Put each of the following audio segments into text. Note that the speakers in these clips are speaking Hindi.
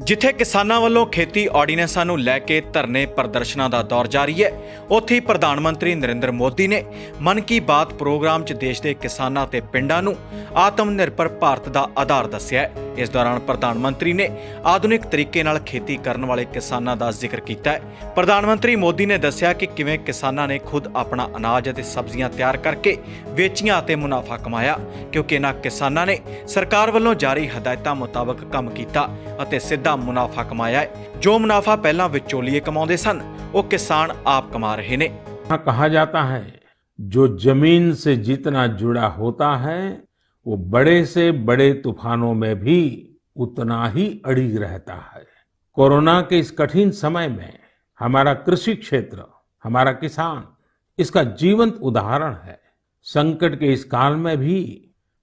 ਜਿੱਥੇ ਕਿਸਾਨਾਂ ਵੱਲੋਂ ਖੇਤੀ ਆਰਡੀਨੈਂਸਾਂ ਨੂੰ ਲੈ ਕੇ ਧਰਨੇ ਪ੍ਰਦਰਸ਼ਨਾਂ ਦਾ ਦੌਰ ਜਾਰੀ ਹੈ, ਉੱਥੇ ਹੀ ਪ੍ਰਧਾਨ ਮੰਤਰੀ ਨਰਿੰਦਰ ਮੋਦੀ ਨੇ ਮਨ ਕੀ ਬਾਤ ਪ੍ਰੋਗਰਾਮ 'ਚ ਦੇਸ਼ ਦੇ ਕਿਸਾਨਾਂ ਤੇ ਪਿੰਡਾਂ ਨੂੰ ਆਤਮ ਨਿਰਭਰ ਭਾਰਤ ਦਾ ਆਧਾਰ ਦੱਸਿਆ ਹੈ। ਇਸ ਦੌਰਾਨ ਪ੍ਰਧਾਨ ਮੰਤਰੀ ਨੇ ਆਧੁਨਿਕ ਤਰੀਕੇ ਨਾਲ ਖੇਤੀ ਕਰਨ ਵਾਲੇ ਕਿਸਾਨਾਂ ਦਾ ਜ਼ਿਕਰ ਕੀਤਾ ਹੈ। ਪ੍ਰਧਾਨ ਮੰਤਰੀ ਮੋਦੀ ਨੇ ਦੱਸਿਆ ਕਿ ਕਿਵੇਂ ਕਿਸਾਨਾਂ ਨੇ ਖੁਦ ਆਪਣਾ ਅਨਾਜ ਅਤੇ ਸਬਜ਼ੀਆਂ ਤਿਆਰ ਕਰਕੇ ਵੇਚੀਆਂ ਅਤੇ ਮੁਨਾਫਾ ਕਮਾਇਆ, ਕਿਉਂਕਿ ਇਹਨਾਂ ਕਿਸਾਨਾਂ ਨੇ ਸਰਕਾਰ ਵੱਲੋਂ ਜਾਰੀ ਹਦਾਇਤਾਂ ਮੁਤਾਬਕ ਕੰਮ ਕੀਤਾ ਅਤੇ ਸਿੱਧਾ ਮੁਨਾਫਾ ਕਮਾਇਆ ਹੈ। ਜੋ ਮੁਨਾਫਾ ਪਹਿਲਾਂ ਵਿਚੋਲੀਏ ਕਮਾਉਂਦੇ ਸਨ, ਉਹ किसान आप कमा रहे ने। कहा जाता है जो जमीन से जितना जुड़ा होता है वो बड़े से बड़े तूफानों में भी उतना ही अड़िग रहता है। कोरोना के इस कठिन समय में हमारा कृषि क्षेत्र, हमारा किसान इसका जीवंत उदाहरण है। संकट के इस काल में भी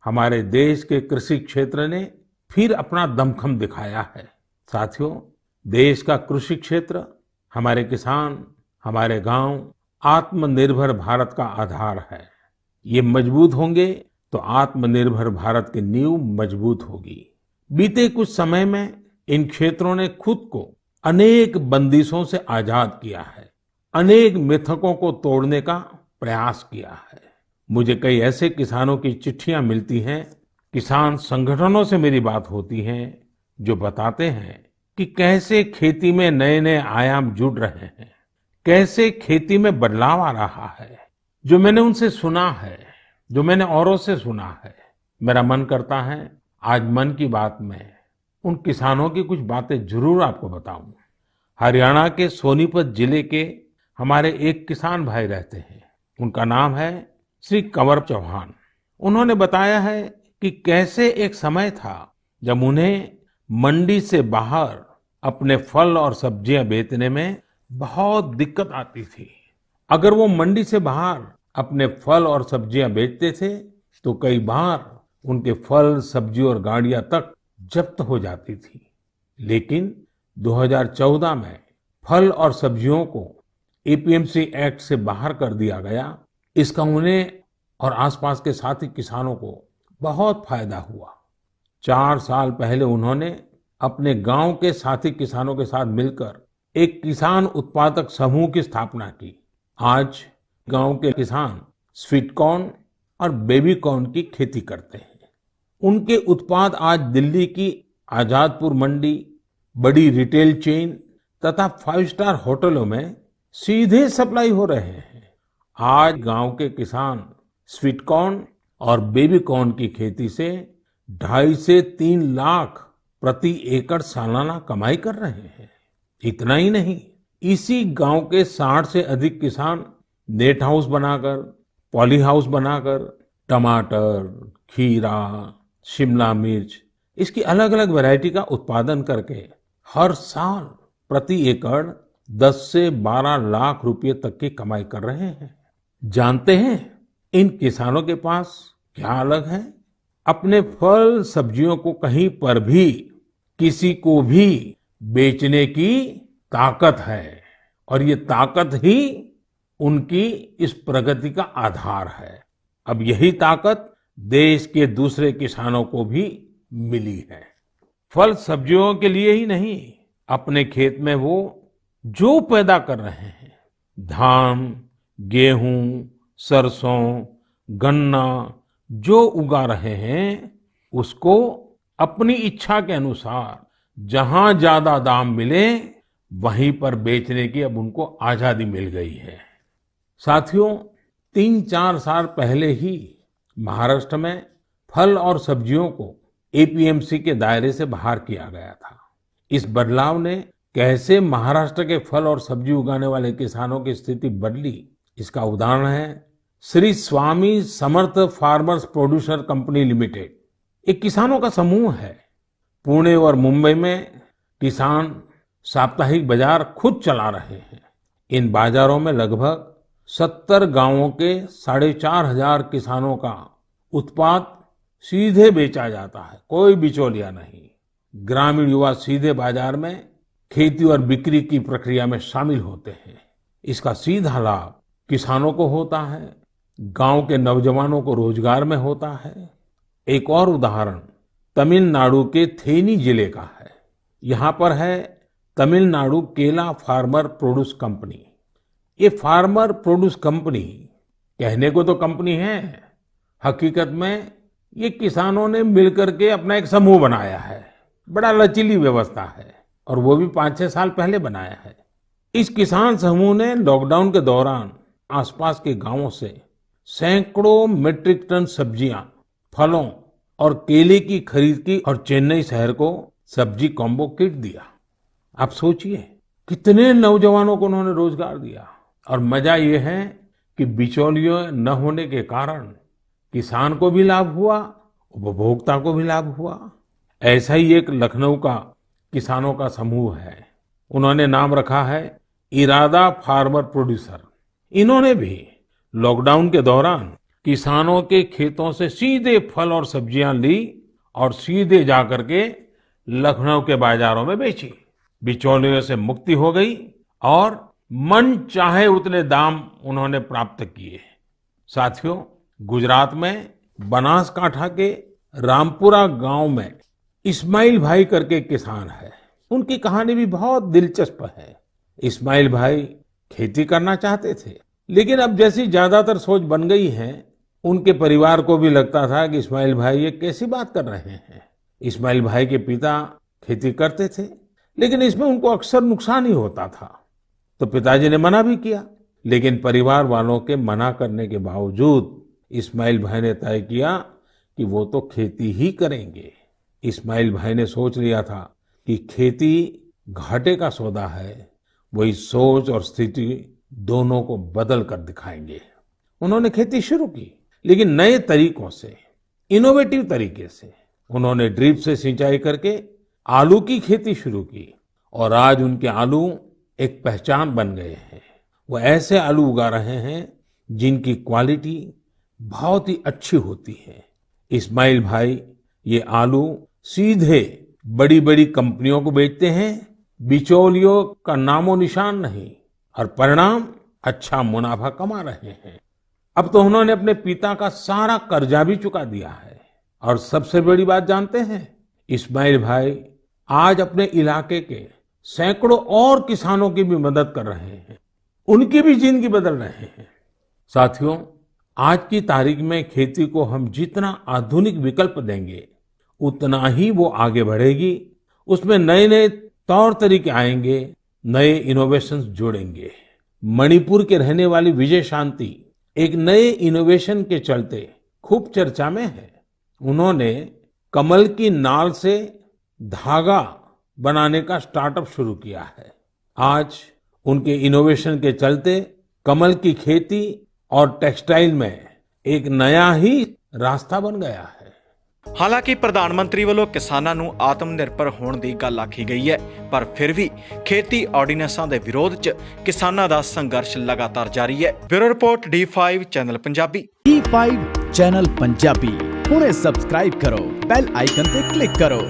हमारे देश के कृषि क्षेत्र ने फिर अपना दमखम दिखाया है। साथियों, देश का कृषि क्षेत्र, हमारे किसान, हमारे गांव आत्मनिर्भर भारत का आधार है। ये मजबूत होंगे तो आत्मनिर्भर भारत की नींव मजबूत होगी। बीते कुछ समय में इन क्षेत्रों ने खुद को अनेक बंदिशों से आजाद किया है, अनेक मिथकों को तोड़ने का प्रयास किया है। मुझे कई ऐसे किसानों की चिट्ठियां मिलती हैं, किसान संगठनों से मेरी बात होती है, जो बताते हैं कि कैसे खेती में नए नए आयाम जुड़ रहे हैं, कैसे खेती में बदलाव आ रहा है। जो मैंने उनसे सुना है, जो मैंने औरों से सुना है, मेरा मन करता है आज मन की बात में उन किसानों की कुछ बातें जरूर आपको बताऊं। हरियाणा के सोनीपत जिले के हमारे एक किसान भाई रहते हैं, उनका नाम है श्री कंवर चौहान। उन्होंने बताया है कि कैसे एक समय था जब उन्हें मंडी से बाहर अपने फल और सब्जियां बेचने में बहुत दिक्कत आती थी। अगर वो मंडी से बाहर अपने फल और सब्जियां बेचते थे तो कई बार उनके फल, सब्जी और गाड़ियां तक जब्त हो जाती थी। लेकिन 2014 में फल और सब्जियों को एपीएमसी एक्ट से बाहर कर दिया गया। इसका उन्हें और आसपास के साथी किसानों को बहुत फायदा हुआ। 4 साल पहले उन्होंने अपने गांव के साथी किसानों के साथ मिलकर एक किसान उत्पादक समूह की स्थापना की। आज गांव के किसान स्वीट कॉर्न और बेबी कॉर्न की खेती करते हैं। उनके उत्पाद आज दिल्ली की आजादपुर मंडी, बड़ी रिटेल चेन तथा 5 स्टार होटलों में सीधे सप्लाई हो रहे हैं। आज गांव के किसान स्वीट कॉर्न और बेबी कॉर्न की खेती से 2.5 से 3 लाख प्रति एकड़ सालाना कमाई कर रहे हैं। इतना ही नहीं, इसी गांव के 60 से अधिक किसान नेट हाउस बनाकर, पॉली हाउस बनाकर टमाटर, खीरा, शिमला मिर्च इसकी अलग अलग वैरायटी का उत्पादन करके हर साल प्रति एकड़ 10 से 12 लाख रुपए तक की कमाई कर रहे हैं। जानते हैं इन किसानों के पास क्या अलग है? अपने फल सब्जियों को कहीं पर भी किसी को भी बेचने की ताकत है, और ये ताकत ही उनकी इस प्रगति का आधार है। अब यही ताकत देश के दूसरे किसानों को भी मिली है। फल सब्जियों के लिए ही नहीं, अपने खेत में वो जो पैदा कर रहे हैं, धान, गेहूं, सरसों, गन्ना जो उगा रहे हैं, उसको अपनी इच्छा के अनुसार जहां ज्यादा दाम मिले वहीं पर बेचने की अब उनको आजादी मिल गई है। साथियों, 3-4 साल पहले ही महाराष्ट्र में फल और सब्जियों को एपीएमसी के दायरे से बाहर किया गया था। इस बदलाव ने कैसे महाराष्ट्र के फल और सब्जी उगाने वाले किसानों की स्थिति बदली, इसका उदाहरण है Shri Swami Samarth farmers producer company limited. एक किसानों का समूह है। पुणे और मुंबई में किसान साप्ताहिक बाजार खुद चला रहे हैं। इन बाजारों में लगभग 70 गांवों के 4,500 किसानों का उत्पाद सीधे बेचा जाता है, कोई बिचौलिया नहीं। ग्रामीण युवा सीधे बाजार में खेती और बिक्री की प्रक्रिया में शामिल होते हैं। इसका सीधा लाभ किसानों को होता है, गांव के नौजवानों को रोजगार में होता है। एक और उदाहरण तमिलनाडु के थेनी जिले का है। यहाँ पर है तमिलनाडु केला फार्मर प्रोड्यूस कंपनी। ये फार्मर प्रोड्यूस कंपनी कहने को तो कंपनी है, हकीकत में ये किसानों ने मिलकर के अपना एक समूह बनाया है। बड़ा लचीली व्यवस्था है और वो भी 5-6 साल पहले बनाया है। इस किसान समूह ने लॉकडाउन के दौरान आसपास के गांवों से सैकड़ों मीट्रिक टन सब्जियां, फलों और केले की खरीद की और चेन्नई शहर को सब्जी कॉम्बो किट दिया। आप सोचिए कितने नौजवानों को उन्होंने रोजगार दिया। और मजा ये है कि बिचौलियों न होने के कारण किसान को भी लाभ हुआ, उपभोक्ता को भी लाभ हुआ। ऐसा ही एक लखनऊ का किसानों का समूह है, उन्होंने नाम रखा है इरादा फार्मर प्रोड्यूसर। इन्होंने भी लॉकडाउन के दौरान किसानों के खेतों से सीधे फल और सब्जियां ली और सीधे जाकर के लखनऊ के बाजारों में बेची। बिचौलियों से मुक्ति हो गई और मन चाहे उतने दाम उन्होंने प्राप्त किए। साथियों, गुजरात में बनासकांठा के रामपुरा गांव में इस्माइल भाई करके किसान है। उनकी कहानी भी बहुत दिलचस्प है। इस्माइल भाई खेती करना चाहते थे, लेकिन अब जैसी ज्यादातर सोच बन गई है, उनके परिवार को भी लगता था कि इस्माइल भाई ये कैसी बात कर रहे हैं। इस्माइल भाई के पिता खेती करते थे, लेकिन इसमें उनको अक्सर नुकसान ही होता था। तो पिताजी ने मना भी किया, लेकिन परिवार वालों के मना करने के बावजूद इस्माइल भाई ने तय किया कि वो तो खेती ही करेंगे। इस्माइल भाई ने सोच लिया था कि खेती घाटे का सौदा है, वही सोच और स्थिति दोनों को बदल कर दिखाएंगे। उन्होंने खेती शुरू की, लेकिन नए तरीकों से, इनोवेटिव तरीके से। उन्होंने ड्रिप से सिंचाई करके आलू की खेती शुरू की और आज उनके आलू एक पहचान बन गए हैं। वो ऐसे आलू उगा रहे हैं जिनकी क्वालिटी बहुत ही अच्छी होती है। इस्माइल भाई ये आलू सीधे बड़ी बड़ी कंपनियों को बेचते हैं, बिचौलियों का नामो निशान नहीं, और परिणाम अच्छा मुनाफा कमा रहे हैं। अब तो उन्होंने अपने पिता का सारा कर्जा भी चुका दिया है। और सबसे बड़ी बात जानते हैं, इस्माइल भाई आज अपने इलाके के सैकड़ों और किसानों की भी मदद कर रहे हैं, उनकी भी जिंदगी बदल रहे हैं। साथियों, आज की तारीख में खेती को हम जितना आधुनिक विकल्प देंगे, उतना ही वो आगे बढ़ेगी। उसमें नए नए तौर तरीके आएंगे, नए इनोवेशंस जुड़ेंगे। मणिपुर के रहने वाली विजय शांति एक नए इनोवेशन के चलते खूब चर्चा में है। उन्होंने कमल की नाल से धागा बनाने का स्टार्टअप शुरू किया है। आज उनके इनोवेशन के चलते कमल की खेती और टेक्सटाइल में एक नया ही रास्ता बन गया है। ਹਾਲਾਂਕਿ ਪ੍ਰਧਾਨ ਮੰਤਰੀ ਵੱਲੋਂ ਕਿਸਾਨਾਂ ਨੂੰ ਆਤਮ ਨਿਰਭਰ ਹੋਣ ਦੀ ਗੱਲ ਆਖੀ ਗਈ ਹੈ, ਪਰ ਫਿਰ ਵੀ ਖੇਤੀ ਆਰਡੀਨੈਂਸਾਂ ਦੇ ਵਿਰੋਧ 'ਚ ਕਿਸਾਨਾਂ ਦਾ ਸੰਘਰਸ਼ ਲਗਾਤਾਰ ਜਾਰੀ ਹੈ। Bureau report D5 channel Punjabi. D5 channel Punjabi ਹੁਣੇ ਸਬਸਕ੍ਰਾਈਬ ਕਰੋ, ਬੈਲ ਆਈਕਨ ਤੇ ਕਲਿੱਕ ਕਰੋ।